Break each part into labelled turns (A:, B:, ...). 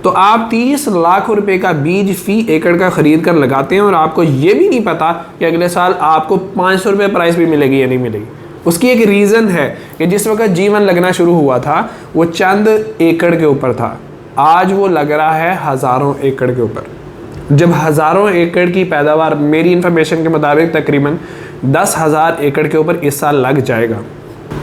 A: तो आप 30 लाख रुपए का बीज फी एकड़ का खरीद कर लगाते हैं और आपको ये भी नहीं पता कि अगले साल आपको 500 रुपये प्राइस भी मिलेगी या नहीं मिलेगी। उसकी एक रीज़न है कि जिस वक्त जीवन लगना शुरू हुआ था वो चंद एकड़ के ऊपर था, आज वो लग रहा है हज़ारों एकड़ के ऊपर। जब हज़ारों एकड़ की पैदावार मेरी इंफॉर्मेशन के मुताबिक तकरीबन 10,000 एकड़ के ऊपर इस साल लग जाएगा।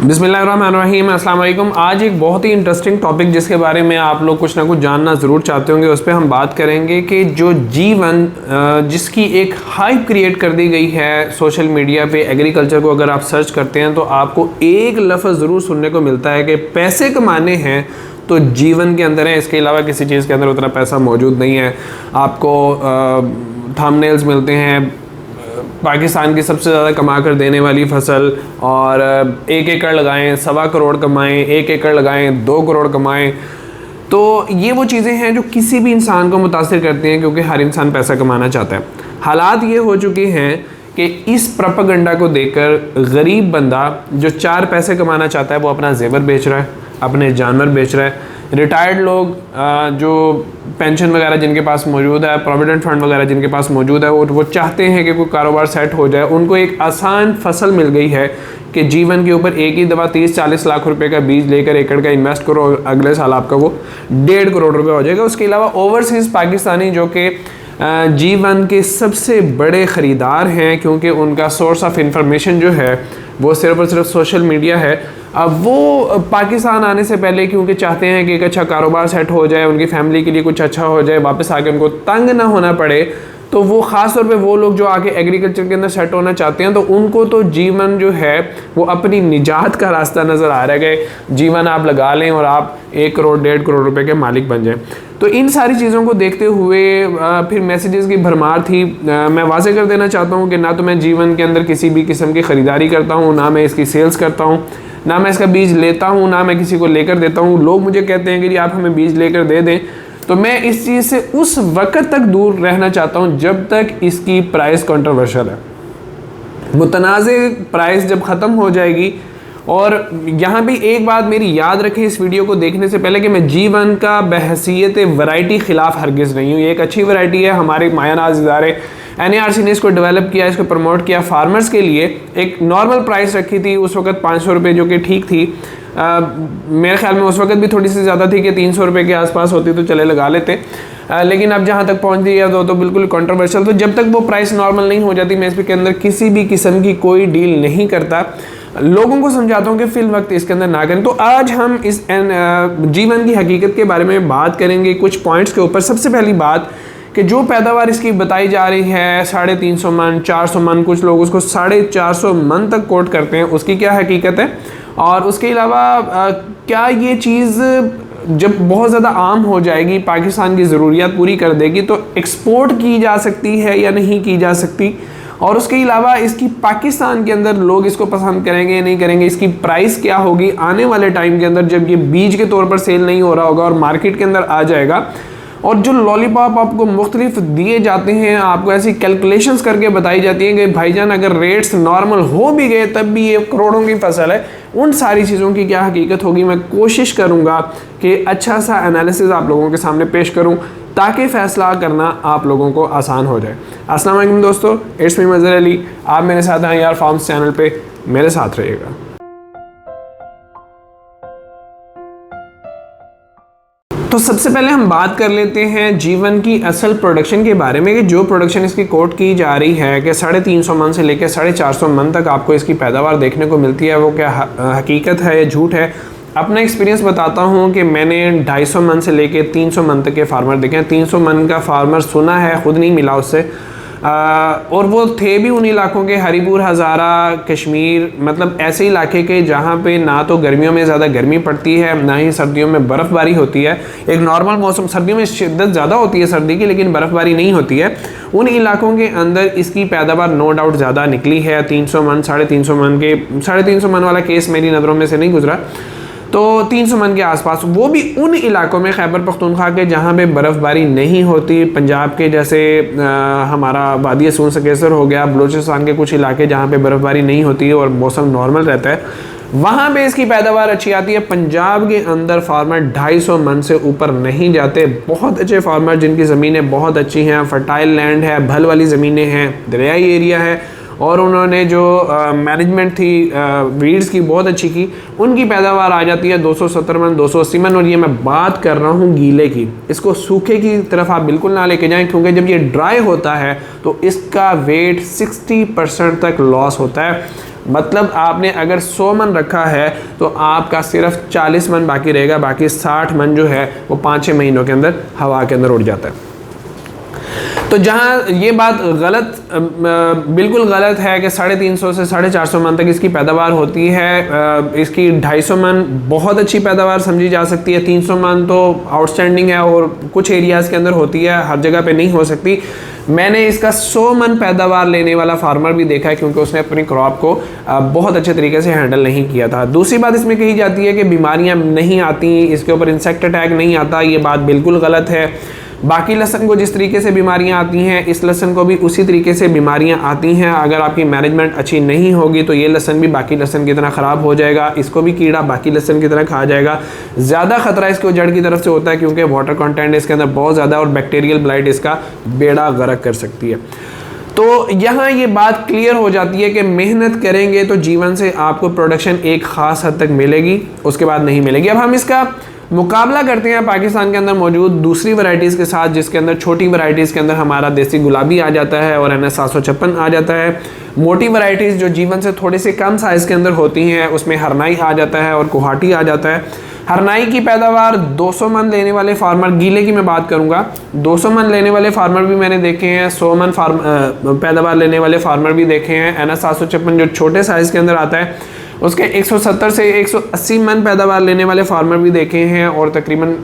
A: बिस्मिल्लाहिर्रहमानिर्रहीम, अस्सलाम वालेकुम। आज एक बहुत ही इंटरेस्टिंग टॉपिक जिसके बारे में आप लोग कुछ ना कुछ जानना ज़रूर चाहते होंगे, उस पर हम बात करेंगे कि जो जीवन जिसकी एक हाइप क्रिएट कर दी गई है सोशल मीडिया पे, एग्रीकल्चर को अगर आप सर्च करते हैं तो आपको एक लफ्ज़ ज़रूर सुनने को मिलता है कि पैसे कमाने हैं तो जीवन के अंदर है, इसके अलावा किसी चीज़ के अंदर उतना पैसा मौजूद नहीं है। आपको थंबनेल्स मिलते हैं पाकिस्तान की सबसे ज़्यादा कमा कर देने वाली फसल, और 1 एकड़ लगाएं 1.25 करोड़ कमाएं, 1 एकड़ लगाएं 2 करोड़ कमाएं। तो ये वो चीज़ें हैं जो किसी भी इंसान को मुतासिर करती हैं, क्योंकि हर इंसान पैसा कमाना चाहता है। हालात ये हो चुके हैं कि इस प्रोपेगेंडा को देखकर गरीब बंदा जो 4 पैसे कमाना चाहता है वो अपना जेवर बेच रहा है, अपने जानवर बेच रहा है। रिटायर्ड लोग जो पेंशन वगैरह जिनके पास मौजूद है, प्रोविडेंट फंड वगैरह जिनके पास मौजूद है, वो चाहते हैं कि कोई कारोबार सेट हो जाए। उनको एक आसान फसल मिल गई है कि जीवन के ऊपर एक ही दफ़ा 30-40 लाख रुपए का बीज लेकर एकड़ का इन्वेस्ट करो और अगले साल आपका वो 1.5 करोड़ रुपये हो जाएगा। उसके अलावा ओवरसीज़ पाकिस्तानी जो कि जीवन के सबसे बड़े ख़रीदार हैं, क्योंकि उनका सोर्स ऑफ इंफॉर्मेशन जो है वो सिर्फ और सिर्फ सोशल मीडिया है। अब वो पाकिस्तान आने से पहले क्योंकि चाहते हैं कि एक अच्छा कारोबार सेट हो जाए, उनकी फैमिली के लिए कुछ अच्छा हो जाए, वापस आके उनको तंग ना होना पड़े, तो वो ख़ास तौर पे वो लोग जो आके एग्रीकल्चर के अंदर सेट होना चाहते हैं, तो उनको तो जीवन जो है वो अपनी निजात का रास्ता नज़र आ रहा है कि जीवन आप लगा लें और आप 1 करोड़ 1.5 करोड़ रुपए के मालिक बन जाएं। तो इन सारी चीज़ों को देखते हुए फिर मैसेजेस की भरमार थी। मैं वाज़ेह कर देना चाहता हूँ कि ना तो मैं जीवन के अंदर किसी भी किस्म की ख़रीदारी करता हूँ, ना मैं इसकी सेल्स करता हूँ, ना मैं इसका बीज लेता हूँ, ना मैं किसी को लेकर देता हूँ। लोग मुझे कहते हैं कि जी आप हमें बीज लेकर दे दें, तो मैं इस चीज़ से उस वक्त तक दूर रहना चाहता हूँ जब तक इसकी प्राइस कंट्रोवर्शियल है। मुतनाज़े प्राइस जब ख़त्म हो जाएगी, और यहाँ भी एक बात मेरी याद रखें इस वीडियो को देखने से पहले कि मैं जीवन का बहसीयत वैरायटी ख़िलाफ़ हरगिज़ नहीं हूँ। ये एक अच्छी वैरायटी है, हमारे मायानाज इदारे NARC ने इसको डेवलप किया, इसको प्रमोट किया फार्मर्स के लिए। एक नॉर्मल प्राइस रखी थी उस वक्त 500 रुपये, जो कि ठीक थी। मेरे ख्याल में उस वक्त भी थोड़ी सी ज़्यादा थी कि 300 रुपये के आसपास होती तो चले लगा लेते, लेकिन अब जहाँ तक पहुँच गई है तो बिल्कुल कंट्रोवर्शियल। तो जब तक वो प्राइस नॉर्मल नहीं हो जाती मैं इसके अंदर किसी भी किस्म की कोई डील नहीं करता, लोगों को समझाता हूँ कि फिल वक्त इसके अंदर ना करें। तो आज हम इस जीवन की हकीकत के बारे में बात करेंगे कुछ पॉइंट्स के ऊपर। सबसे पहली बात कि जो पैदावार इसकी बताई जा रही है 350 मन 400 मन, कुछ लोग उसको 450 मन तक कोट करते हैं, उसकी क्या हकीकत है, और उसके अलावा क्या ये चीज़ जब बहुत ज़्यादा आम हो जाएगी, पाकिस्तान की ज़रूरियात पूरी कर देगी, तो एक्सपोर्ट की जा सकती है या नहीं की जा सकती, और उसके अलावा इसकी पाकिस्तान के अंदर लोग इसको पसंद करेंगे या नहीं करेंगे, इसकी प्राइस क्या होगी आने वाले टाइम के अंदर जब ये बीज के तौर पर सेल नहीं हो रहा होगा और मार्केट के अंदर आ जाएगा। और जो लॉलीपॉप आपको मुख्तलिफ दिए जाते हैं, आपको ऐसी कैलकुलेशंस करके बताई जाती हैं कि भाईजान अगर रेट्स नॉर्मल हो भी गए तब भी ये करोड़ों की फसल है, उन सारी चीज़ों की क्या हकीकत होगी मैं कोशिश करूँगा कि अच्छा सा एनालिसिस आप लोगों के सामने पेश करूँ ताकि फ़ैसला करना आप लोगों को आसान हो जाए। अस्सलाम वालेकुम दोस्तों, इट्स मी मज़हर अली, आप मेरे साथ हैं यार फार्म्स चैनल पे, मेरे साथ रहिएगा। तो सबसे पहले हम बात कर लेते हैं जीवन की असल प्रोडक्शन के बारे में कि जो प्रोडक्शन इसकी कोट की जा रही है कि 350 मन से लेकर 450 मन तक आपको इसकी पैदावार देखने को मिलती है, वो क्या हकीकत है या झूठ है। अपना एक्सपीरियंस बताता हूँ कि मैंने 250 मन से लेकर 300 मन तक के फार्मर देखे हैं। 300 मन का फार्मर सुना है, ख़ुद नहीं मिला उससे, और वो थे भी उन इलाकों के हरीपुर, हज़ारा, कश्मीर, मतलब ऐसे इलाके के जहाँ पे ना तो गर्मियों में ज़्यादा गर्मी पड़ती है ना ही सर्दियों में बर्फ़बारी होती है। एक नॉर्मल मौसम, सर्दियों में शिद्दत ज़्यादा होती है सर्दी की, लेकिन बर्फ़बारी नहीं होती है। उन इलाकों के अंदर इसकी पैदावार नो डाउट ज़्यादा निकली है। 300 मन 350 मन के 350 मन वाला केस मेरी नज़रों में से नहीं गुजरा, तो 300 मन के आसपास, वो भी उन इलाकों में खैबर पख्तूनख्वा के जहाँ पे बर्फ़बारी नहीं होती, पंजाब के जैसे हमारा वादी सून सकेसर हो गया, बलूचिस्तान के कुछ इलाके जहाँ पे बर्फ़बारी नहीं होती है और मौसम नॉर्मल रहता है, वहाँ पे इसकी पैदावार अच्छी आती है। पंजाब के अंदर फार्मर 250 मन से ऊपर नहीं जाते। बहुत अच्छे फार्मर जिनकी ज़मीनें बहुत अच्छी हैं, फर्टाइल लैंड है, भल वाली ज़मीनें हैं, दरियाई एरिया है, और उन्होंने जो मैनेजमेंट थी वीड्स की बहुत अच्छी की, उनकी पैदावार आ जाती है 270 मन, 280 मन। और ये मैं बात कर रहा हूँ गीले की। इसको सूखे की तरफ आप बिल्कुल ना लेके जाएं, क्योंकि जब ये ड्राई होता है तो इसका वेट 60% तक लॉस होता है। मतलब आपने अगर 100 मन रखा है तो आपका सिर्फ 40 मन बाकी रहेगा, बाकी 60 मन जो है वो 5-6 महीनों के अंदर हवा के अंदर उड़ जाता है। तो जहाँ ये बात गलत, बिल्कुल गलत है कि 350 से 450 मन तक इसकी पैदावार होती है। इसकी 250 मन बहुत अच्छी पैदावार समझी जा सकती है, 300 मन तो आउटस्टैंडिंग है, और कुछ एरियाज़ के अंदर होती है, हर जगह पे नहीं हो सकती। मैंने इसका 100 मन पैदावार लेने वाला फार्मर भी देखा है, क्योंकि उसने अपनी क्रॉप को बहुत अच्छे तरीके से हैंडल नहीं किया था। दूसरी बात इसमें कही जाती है कि बीमारियां नहीं आती, इसके ऊपर इंसेक्ट अटैक नहीं आता। ये बात बिल्कुल गलत है। बाकी लहसन को जिस तरीके से बीमारियां आती हैं, इस लहसन को भी उसी तरीके से बीमारियां आती हैं। अगर आपकी मैनेजमेंट अच्छी नहीं होगी तो ये लहसन भी बाकी लहसन की तरह ख़राब हो जाएगा, इसको भी कीड़ा बाकी लहसन की तरह खा जाएगा। ज़्यादा खतरा इसको जड़ की तरफ से होता है, क्योंकि वाटर कंटेंट इसके अंदर बहुत ज़्यादा, और बैक्टीरियल ब्लाइट इसका बेड़ा गर्क कर सकती है। तो यहाँ ये बात क्लियर हो जाती है कि मेहनत करेंगे तो जीवन से आपको प्रोडक्शन एक ख़ास हद तक मिलेगी, उसके बाद नहीं मिलेगी। अब हम इसका मुकाबला करते हैं पाकिस्तान के अंदर मौजूद दूसरी वैरायटीज़ के साथ, जिसके अंदर छोटी वैरायटीज़ के अंदर हमारा देसी गुलाबी आ जाता है और NS 756 आ जाता है। मोटी वैरायटीज़ जो जीवन से थोड़े से कम साइज़ के अंदर होती हैं, उसमें हरनाई आ जाता है और कोहाटी आ जाता है। हरनाई की पैदावार 200 मन लेने वाले फार्मर, गीले की मैं बात करूंगा, 200 मन लेने वाले फार्मर भी मैंने देखे हैं, 100 मन पैदावार लेने वाले फार्मर भी देखे हैं। NS 756 जो छोटे साइज़ के अंदर आता है, उसके 170 से 180 मन पैदावार लेने वाले फार्मर भी देखे हैं, और तकरीबन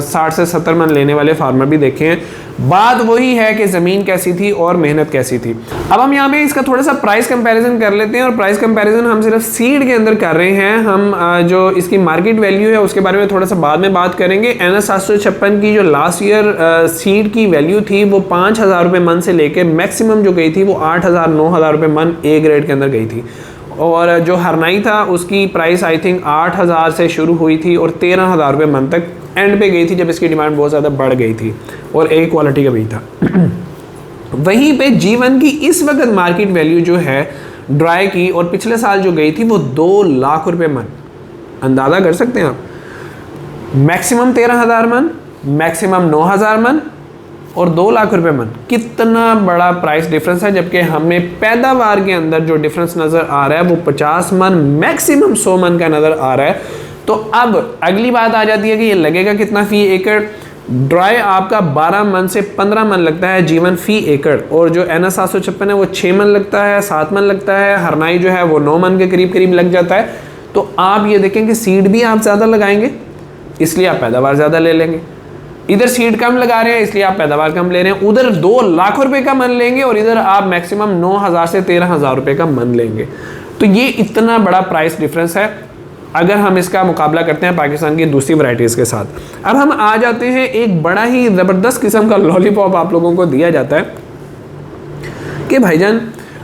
A: 60 से 70 मन लेने वाले फार्मर भी देखे हैं। बात वही है कि ज़मीन कैसी थी और मेहनत कैसी थी। अब हम यहाँ पे इसका थोड़ा सा प्राइस कंपैरिजन कर लेते हैं, और प्राइस कंपैरिजन हम सिर्फ सीड के अंदर कर रहे हैं। हम जो इसकी मार्केट वैल्यू है उसके बारे में थोड़ा सा बाद में बात करेंगे। NS 756 की जो लास्ट ईयर सीड की वैल्यू थी वो 5,000 रुपये मन से लेकर मैक्सिमम जो गई थी वो 8,000 9,000 रुपये मन A ग्रेड के अंदर गई थी। और जो हरनाई था उसकी प्राइस आई थिंक 8,000 से शुरू हुई थी और 13,000 रुपये मन तक एंड पे गई थी, जब इसकी डिमांड बहुत ज़्यादा बढ़ गई थी और एक क्वालिटी का भी था। वहीं पे जीवन की इस वक्त मार्केट वैल्यू जो है ड्राई की, और पिछले साल जो गई थी वो 2 लाख रुपये मन। अंदाज़ा कर सकते हैं आप, मैक्सिमम 13,000 मन, मैक्सिमम 9,000 मन और 2 लाख रुपए मन। कितना बड़ा प्राइस डिफरेंस है, जबकि हमें पैदावार के अंदर जो डिफरेंस नज़र आ रहा है वो 50 मन मैक्सिमम 100 मन का नज़र आ रहा है। तो अब अगली बात आ जाती है कि ये लगेगा कितना फ़ी एकड़। ड्राई आपका 12 मन से 15 मन लगता है जीवन फ़ी एकड़, और जो NS 756 है वो 6 मन लगता है, 7 मन लगता है। हरनाई जो है वो 9 मन के करीब करीब लग जाता है। तो आप ये देखें कि सीड भी आप ज़्यादा लगाएंगे इसलिए आप पैदावार ज़्यादा ले लेंगे। इधर सीड कम लगा रहे हैं इसलिए आप पैदावार कम ले रहे हैं। उधर 2 लाख रुपए का मन लेंगे और इधर आप मैक्सिमम 9,000 से 13,000 रुपए का मन लेंगे। तो ये इतना बड़ा प्राइस डिफरेंस है अगर हम इसका मुकाबला करते हैं पाकिस्तान की दूसरी वैरायटीज़ के साथ। अब हम आ जाते हैं, एक बड़ा ही ज़बरदस्त किस्म का लॉलीपॉप आप लोगों को दिया जाता है कि भाईजान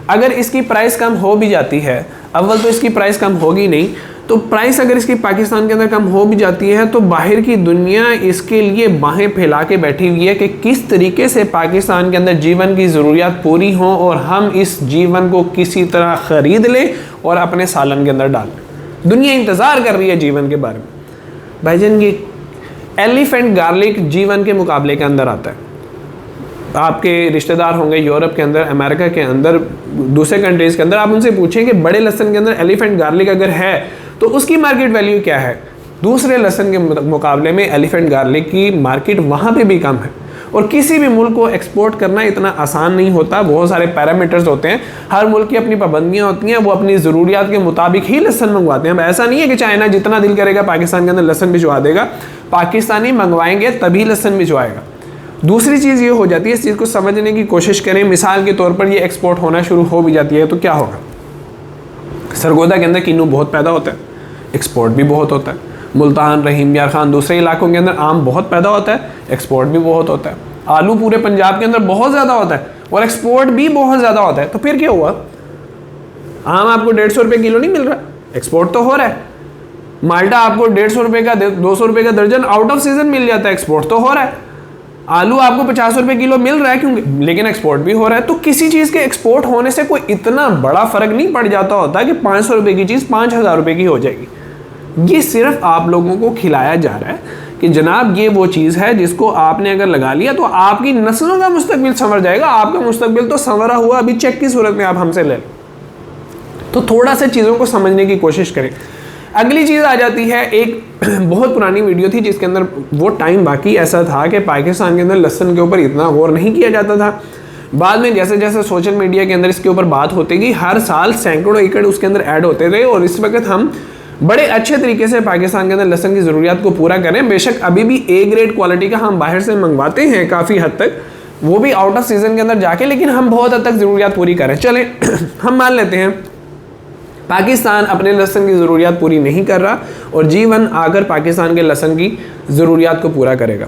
A: अगर इसकी प्राइस कम हो भी जाती है, अव्वल तो इसकी प्राइस कम होगी नहीं, तो प्राइस अगर इसकी पाकिस्तान के अंदर कम हो भी जाती है तो बाहर की दुनिया इसके लिए बाहें फैला के बैठी हुई है कि किस तरीके से पाकिस्तान के अंदर जीवन की ज़रूरियात पूरी हों और हम इस जीवन को किसी तरह ख़रीद लें और अपने सालन के अंदर डाल लें। दुनिया इंतज़ार कर रही है जीवन के बारे में। भाईजान ये एलिफेंट गार्लिक जीवन के मुकाबले के अंदर आता है। आपके रिश्तेदार होंगे यूरोप के अंदर, अमेरिका के अंदर, दूसरे कंट्रीज़ के अंदर, आप उनसे पूछें कि बड़े लहसन के अंदर एलिफेंट गार्लिक अगर है तो उसकी मार्केट वैल्यू क्या है। दूसरे लहसन के मुकाबले में एलिफेंट गार्लिक की मार्केट वहाँ पे भी कम है। और किसी भी मुल्क को एक्सपोर्ट करना इतना आसान नहीं होता, बहुत सारे पैरामीटर्स होते हैं, हर मुल्क की अपनी पाबंदियाँ होती हैं, वो अपनी ज़रूरियात के मुताबिक ही लहसन मंगवाते हैं। अब ऐसा नहीं है कि चाइना जितना दिल करेगा पाकिस्तान के अंदर लहसन भिजवा देगा, पाकिस्तानी मंगवाएंगे तभी लहसन भिजवाएगा। दूसरी चीज़ ये हो जाती है, इस चीज़ को समझने की कोशिश करें। मिसाल के तौर पर ये एक्सपोर्ट होना शुरू हो भी जाती है तो क्या होगा। सरगोदा के अंदर किन्नू बहुत पैदा होता है, एक्सपोर्ट भी बहुत होता है। मुल्तान, रहीम यार खान, दूसरे इलाकों के अंदर आम बहुत पैदा होता है, एक्सपोर्ट भी बहुत होता है। आलू पूरे पंजाब के अंदर बहुत ज़्यादा होता है और एक्सपोर्ट भी बहुत ज़्यादा होता है। तो फिर क्या हुआ, आम आपको 150 रुपये किलो नहीं मिल रहा, एक्सपोर्ट तो हो रहा है। माल्टा आपको 150 रुपये का 200 रुपये का दर्जन आउट ऑफ सीजन मिल जाता है, एक्सपोर्ट तो हो रहा है। आलू आपको 50 रुपये किलो मिल रहा है क्योंकि, लेकिन एक्सपोर्ट भी हो रहा है। तो किसी चीज़ के एक्सपोर्ट होने से कोई इतना बड़ा फर्क नहीं पड़ जाता होता कि 500 रुपये की चीज़ 5000 रुपये की हो जाएगी। ये सिर्फ आप लोगों को खिलाया जा रहा है कि जनाब ये वो चीज़ है जिसको आपने अगर लगा लिया तो आपकी नस्लों का मुस्तकबिल संवर जाएगा। आपका मुस्तकबिल तो संवरा हुआ अभी चेक की सूरत में आप हमसे ले लें। तो थोड़ा सा चीज़ों को समझने की कोशिश करें। अगली चीज़ आ जाती है, एक बहुत पुरानी वीडियो थी जिसके अंदर वो टाइम बाकी ऐसा था कि पाकिस्तान के अंदर लहसुन के ऊपर इतना गौर नहीं किया जाता था। बाद में जैसे जैसे सोशल मीडिया के अंदर इसके ऊपर बात होती गई, हर साल सैकड़ों एकड़ उसके अंदर ऐड होते रहे और इस वक्त हम बड़े अच्छे तरीके से पाकिस्तान के अंदर लहसुन की ज़रूरियात को पूरा करें। बेशक अभी भी ए ग्रेड क्वालिटी का हम बाहर से मंगवाते हैं काफ़ी हद तक, वो भी आउट ऑफ सीज़न के अंदर जाके, लेकिन हम बहुत हद तक ज़रूरियात पूरी करें। चलें हम मान लेते हैं पाकिस्तान अपने लहसुन की ज़रूरियात पूरी नहीं कर रहा और G1 आकर पाकिस्तान के लहसुन की ज़रूरियात को पूरा करेगा।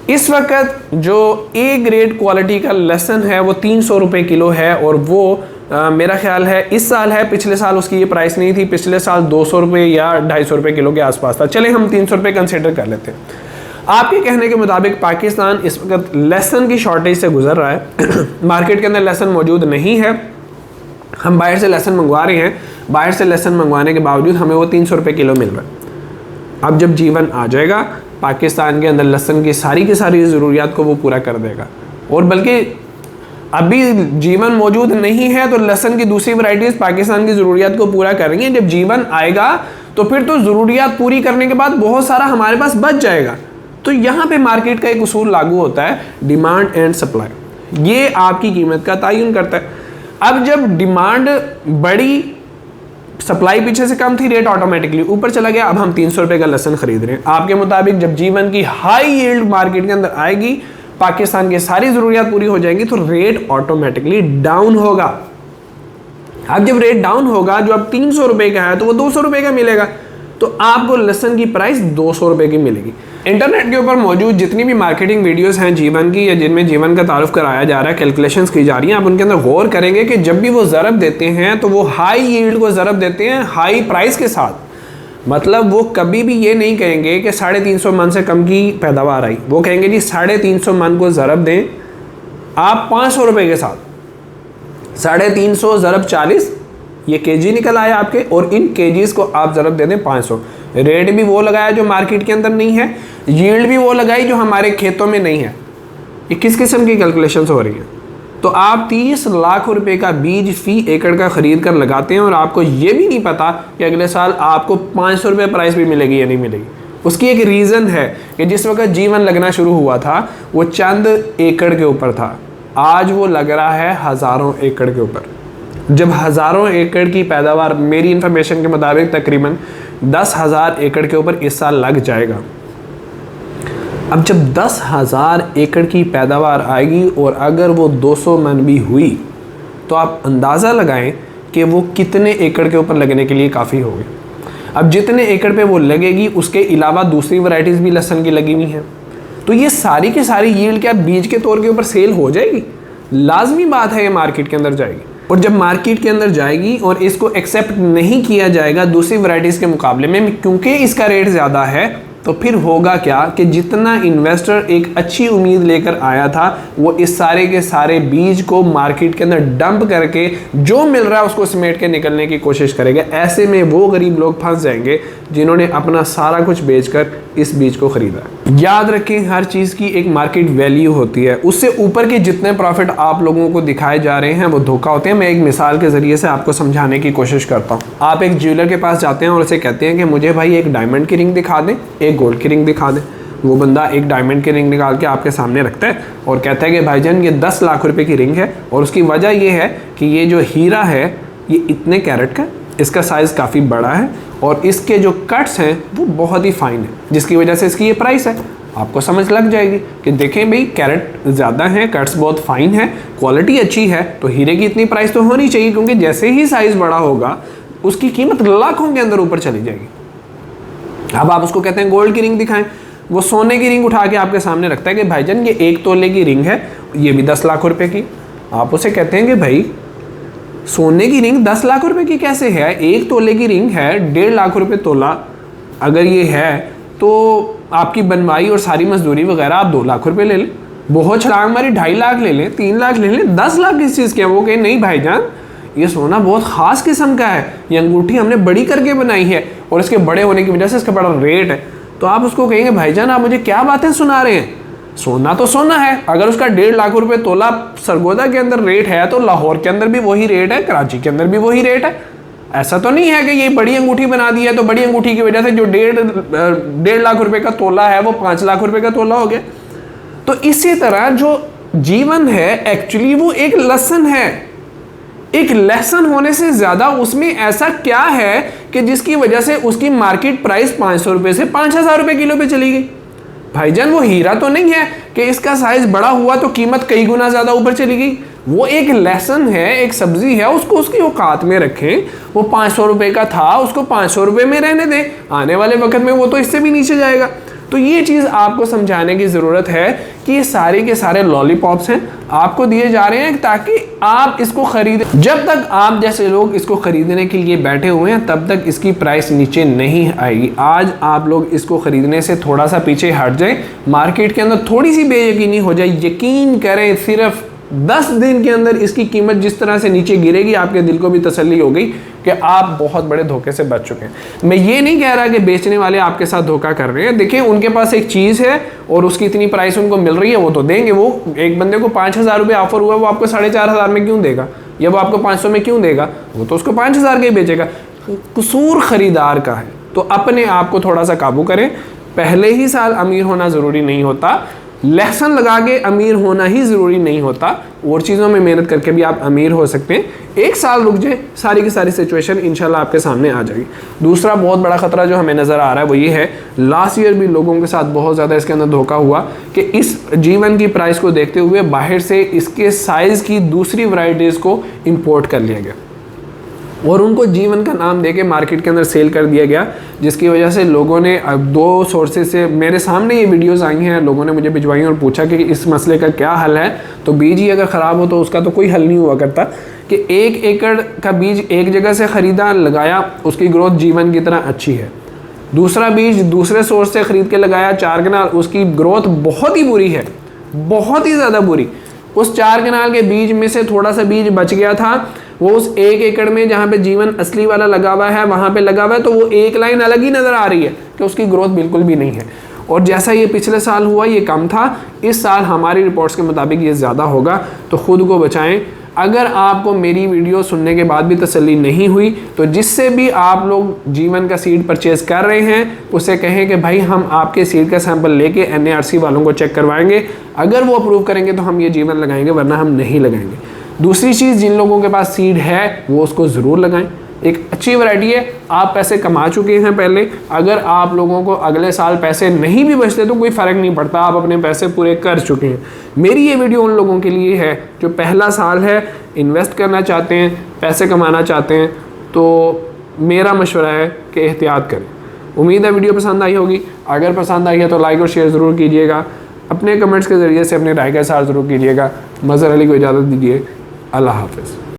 A: इस वक्त जो ए ग्रेड क्वालिटी का लहसुन है वो 300 रुपये किलो है और वो मेरा ख्याल है इस साल है, पिछले साल उसकी ये प्राइस नहीं थी। पिछले साल 200 रुपये या 250 रुपये किलो के आसपास था। चले हम 300 रुपये कंसिडर कर लेते हैं। आपके कहने के मुताबिक पाकिस्तान इस वक्त लहसुन की शॉर्टेज से गुजर रहा है। मार्केट के अंदर लहसुन मौजूद नहीं है, हम बाहर से लहसुन मंगवा रहे हैं। बाहर से लहसुन मंगवाने के बावजूद हमें वो 300 रुपये किलो मिल रहा है। अब जब G1 आ जाएगा पाकिस्तान के अंदर लहसुन की सारी ज़रूरियात को वो पूरा कर देगा। और बल्कि अभी G1 मौजूद नहीं है तो लहसुन की दूसरी वैरायटीज़ पाकिस्तान की ज़रूरियात को पूरा करेंगे। जब G1 आएगा तो फिर तो ज़रूरियात पूरी करने के बाद बहुत सारा हमारे पास बच जाएगा। तो यहाँ पे मार्केट का एक उसूल लागू होता है, डिमांड एंड सप्लाई। ये आपकी कीमत का तयन करता है। अब जब डिमांड बड़ी, सप्लाई पीछे से कम थी, रेट ऑटोमेटिकली ऊपर चला गया। अब हम 300 रुपये का लहसुन खरीद रहे हैं। आपके मुताबिक जब G1 की हाई यील्ड मार्केट के अंदर आएगी, पाकिस्तान की सारी ज़रूरियात पूरी हो जाएंगी तो रेट ऑटोमेटिकली डाउन होगा। अब जब रेट डाउन होगा, जो अब 300 रुपये का है तो वो 200 रुपये का मिलेगा, तो आपको लहसुन की प्राइस 200 रुपये की मिलेगी। इंटरनेट के ऊपर मौजूद जितनी भी मार्केटिंग वीडियोस हैं G1 की या जिनमें G1 का तारुफ कराया जा रहा है, कैलकुलेशंस की जा रही हैं, आप उनके अंदर गौर करेंगे कि जब भी वो ज़रब देते हैं तो वो हाई यील्ड को ज़रब देते हैं हाई प्राइस के साथ। मतलब वो कभी भी ये नहीं कहेंगे कि 350 मन से कम की पैदावार आई, वो कहेंगे जी 350 मन को ज़रब दें आप 500 रुपये के साथ। 350 ज़रब 40, ये केजी निकल आया आपके, और इन केजीज को आप ज़रब दे दें 500। रेट भी वो लगाया जो मार्केट के अंदर नहीं है, यील्ड भी वो लगाई जो हमारे खेतों में नहीं है। ये किस किस्म की कैलकुलेशंस हो रही हैं? तो आप 30 लाख रुपए का बीज फी एकड़ का ख़रीद कर लगाते हैं और आपको ये भी नहीं पता कि अगले साल आपको 500 रुपये प्राइस भी मिलेगी या नहीं मिलेगी। उसकी एक रीज़न है कि जिस वक्त G1 लगना शुरू हुआ था वो चंद एकड़ के ऊपर था, आज वो लग रहा है हज़ारों एकड़ के ऊपर। जब हज़ारों एकड़ की पैदावार मेरी इंफॉर्मेशन के मुताबिक तकरीबन 10,000 एकड़ के ऊपर इस साल लग जाएगा। अब जब 10,000 एकड़ की पैदावार आएगी और अगर वो 200 मन भी हुई तो आप अंदाज़ा लगाएं कि वो कितने एकड़ के ऊपर लगने के लिए काफ़ी होगी। अब जितने एकड़ पे वो लगेगी उसके अलावा दूसरी वैरायटीज़ भी लहसुन की लगी हुई हैं, तो ये सारी की सारी यील्ड क्या बीज के तौर के ऊपर सेल हो जाएगी? लाजमी बात है ये मार्केट के अंदर जाएगी। और जब मार्केट के अंदर जाएगी और इसको एक्सेप्ट नहीं किया जाएगा दूसरी वैरायटीज़ के मुकाबले में, क्योंकि इसका रेट ज़्यादा है, तो फिर होगा क्या कि जितना इन्वेस्टर एक अच्छी उम्मीद लेकर आया था वो इस सारे के सारे बीज को मार्केट के अंदर डंप करके जो मिल रहा है उसको समेट के निकलने की कोशिश करेगा। ऐसे में वो गरीब लोग फंस जाएंगे जिन्होंने अपना सारा कुछ बेचकर इस बीज को खरीदा। याद रखें, हर चीज़ की एक मार्केट वैल्यू होती है, उससे ऊपर के जितने प्रॉफिट आप लोगों को दिखाए जा रहे हैं वो धोखा होते हैं। मैं एक मिसाल के ज़रिए से आपको समझाने की कोशिश करता हूँ। आप एक ज्वेलर के पास जाते हैं और उसे कहते हैं कि मुझे भाई एक डायमंड की रिंग दिखा दें, एक गोल्ड की रिंग दिखा दें। वो बंदा एक डायमंड की रिंग निकाल के आपके सामने रखता है और कहता है कि भाईजान ये 10 लाख रुपए की रिंग है और उसकी वजह ये है कि ये जो हीरा है ये इतने कैरेट का, इसका साइज़ काफ़ी बड़ा है और इसके जो कट्स हैं वो बहुत ही फाइन है, जिसकी वजह से इसकी ये प्राइस है। आपको समझ लग जाएगी कि देखें भाई कैरेट ज़्यादा हैं, कट्स बहुत फाइन है, क्वालिटी अच्छी है, तो हीरे की इतनी प्राइस तो होनी चाहिए, क्योंकि जैसे ही साइज़ बड़ा होगा उसकी कीमत लाखों के अंदर ऊपर चली जाएगी। अब आप उसको कहते हैं गोल्ड की रिंग दिखाएं, वो सोने की रिंग उठा के आपके सामने रखता है कि भाईजान ये 1 तोले की रिंग है, ये भी 10 लाख रुपए की। आप उसे कहते हैं कि भाई सोने की रिंग 10 लाख रुपए की कैसे है? 1 तोले की रिंग है 1.5 लाख रुपए तोला। अगर ये है तो आपकी बनवाई और सारी मजदूरी वगैरह आप 2 लाख रुपए ले लें, बहुत छलांग मारी 2.5 लाख ले लें, 3 लाख ले लें, 10 लाख किस चीज़ के हैं? वो कहें नहीं भाईजान ये सोना बहुत ख़ास किस्म का है, ये अंगूठी हमने बड़ी करके बनाई है और इसके बड़े होने की वजह से इसका बड़ा रेट है। तो आप उसको कहेंगे भाईजान आप मुझे क्या बातें सुना रहे हैं, सोना तो सोना है। अगर उसका 1.5 लाख रुपए तोला सरगोदा के अंदर रेट है तो लाहौर के अंदर भी वही रेट है, कराची के अंदर भी वही रेट है। ऐसा तो नहीं है कि ये बड़ी अंगूठी बना दी है तो बड़ी अंगूठी की वजह से जो 1.5 लाख रुपए का तोला है वो 5 लाख रुपए का तोला हो गया। तो इसी तरह जो जीवन है एक्चुअली वो एक लेसन है। एक लेसन होने से ज्यादा उसमें ऐसा क्या है कि जिसकी वजह से उसकी मार्केट प्राइस 500 रुपए से 5000 रुपए किलो पे चली गई। भाईजान वो हीरा तो नहीं है कि इसका साइज बड़ा हुआ तो कीमत कई गुना ज्यादा ऊपर चली गई। वो एक लेसन है, एक सब्जी है, उसको उसकी औकात में रखें। वो 500 रुपए का था, उसको 500 रुपए में रहने दें, आने वाले वक्त में वो तो इससे भी नीचे जाएगा। तो ये चीज़ आपको समझाने की ज़रूरत है कि ये सारे के सारे लॉलीपॉप्स हैं, आपको दिए जा रहे हैं ताकि आप इसको खरीदें। जब तक आप जैसे लोग इसको खरीदने के लिए बैठे हुए हैं तब तक इसकी प्राइस नीचे नहीं आएगी। आज आप लोग इसको खरीदने से थोड़ा सा पीछे हट जाएं, मार्केट के अंदर थोड़ी सी बेयकीनी हो जाए, यकीन करें सिर्फ 10 दिन के अंदर इसकी कीमत जिस तरह से नीचे गिरेगी आपके दिल को भी तसल्ली हो गई कि आप बहुत बड़े धोखे से बच चुके हैं। मैं ये नहीं कह रहा कि बेचने वाले आपके साथ धोखा कर रहे हैं। देखिए उनके पास एक चीज़ है और उसकी इतनी प्राइस उनको मिल रही है, वो तो देंगे। वो एक बंदे को 5000 रुपये ऑफर हुआ, वो आपको 4500 में क्यों देगा या वो आपको 500 में क्यों देगा? वो तो उसको 5000 के ही बेचेगा। कसूर खरीदार का है। तो अपने आप को थोड़ा सा काबू करें। पहले ही साल अमीर होना ज़रूरी नहीं होता, लेसन लगा के अमीर होना ही ज़रूरी नहीं होता, और चीज़ों में मेहनत करके भी आप अमीर हो सकते हैं। 1 साल रुक जाए, सारी की सारी सिचुएशन इंशाल्लाह आपके सामने आ जाएगी। दूसरा बहुत बड़ा ख़तरा जो हमें नज़र आ रहा है वो ये है, लास्ट ईयर भी लोगों के साथ बहुत ज़्यादा इसके अंदर धोखा हुआ कि इस जीवन की प्राइस को देखते हुए बाहर से इसके साइज़ की दूसरी वैरायटीज़ को इम्पोर्ट कर लिया गया और उनको जीवन का नाम देके मार्केट के अंदर सेल कर दिया गया, जिसकी वजह से लोगों ने 2 सोर्सेज से मेरे सामने ये वीडियोस आई हैं, लोगों ने मुझे भिजवाई और पूछा कि इस मसले का क्या हल है। तो बीज ही अगर ख़राब हो तो उसका तो कोई हल नहीं हुआ करता कि 1 एकड़ का बीज एक जगह से ख़रीदा लगाया, उसकी ग्रोथ जीवन की तरह अच्छी है। दूसरा बीज दूसरे सोर्स से ख़रीद के लगाया 4 कनाल, उसकी ग्रोथ बहुत ही बुरी है, बहुत ही ज़्यादा बुरी। उस 4 कनाल के बीज में से थोड़ा सा बीज बच गया था, वो उस 1 एकड़ में जहाँ पे जीवन असली वाला लगा हुआ है वहाँ पे लगा हुआ है, तो वो एक लाइन अलग ही नज़र आ रही है कि उसकी ग्रोथ बिल्कुल भी नहीं है। और जैसा ये पिछले साल हुआ ये कम था, इस साल हमारी रिपोर्ट्स के मुताबिक ये ज़्यादा होगा। तो ख़ुद को बचाएं। अगर आपको मेरी वीडियो सुनने के बाद भी तसल्ली नहीं हुई तो जिससे भी आप लोग जीवन का सीड परचेज़ कर रहे हैं उसे कहें कि भाई हम आपके सीड का सैंपल लेके NARC वालों को चेक करवाएंगे, अगर वो अप्रूव करेंगे तो हम ये जीवन लगाएंगे, वरना हम नहीं लगाएंगे। दूसरी चीज़, जिन लोगों के पास सीड है वो उसको ज़रूर लगाएं, एक अच्छी वैरायटी है। आप पैसे कमा चुके हैं पहले, अगर आप लोगों को अगले साल पैसे नहीं भी बचते तो कोई फ़र्क नहीं पड़ता, आप अपने पैसे पूरे कर चुके हैं। मेरी ये वीडियो उन लोगों के लिए है जो पहला साल है, इन्वेस्ट करना चाहते हैं, पैसे कमाना चाहते हैं। तो मेरा मशवरा है कि एहतियात करें। उम्मीद है वीडियो पसंद आई होगी। अगर पसंद आई है तो लाइक और शेयर ज़रूर कीजिएगा, अपने कमेंट्स के ज़रिए से अपने राय का इज़हार ज़रूर कीजिएगा। मज़हर अली को इजाज़त दीजिए। अल्लाह हाफ़िज़।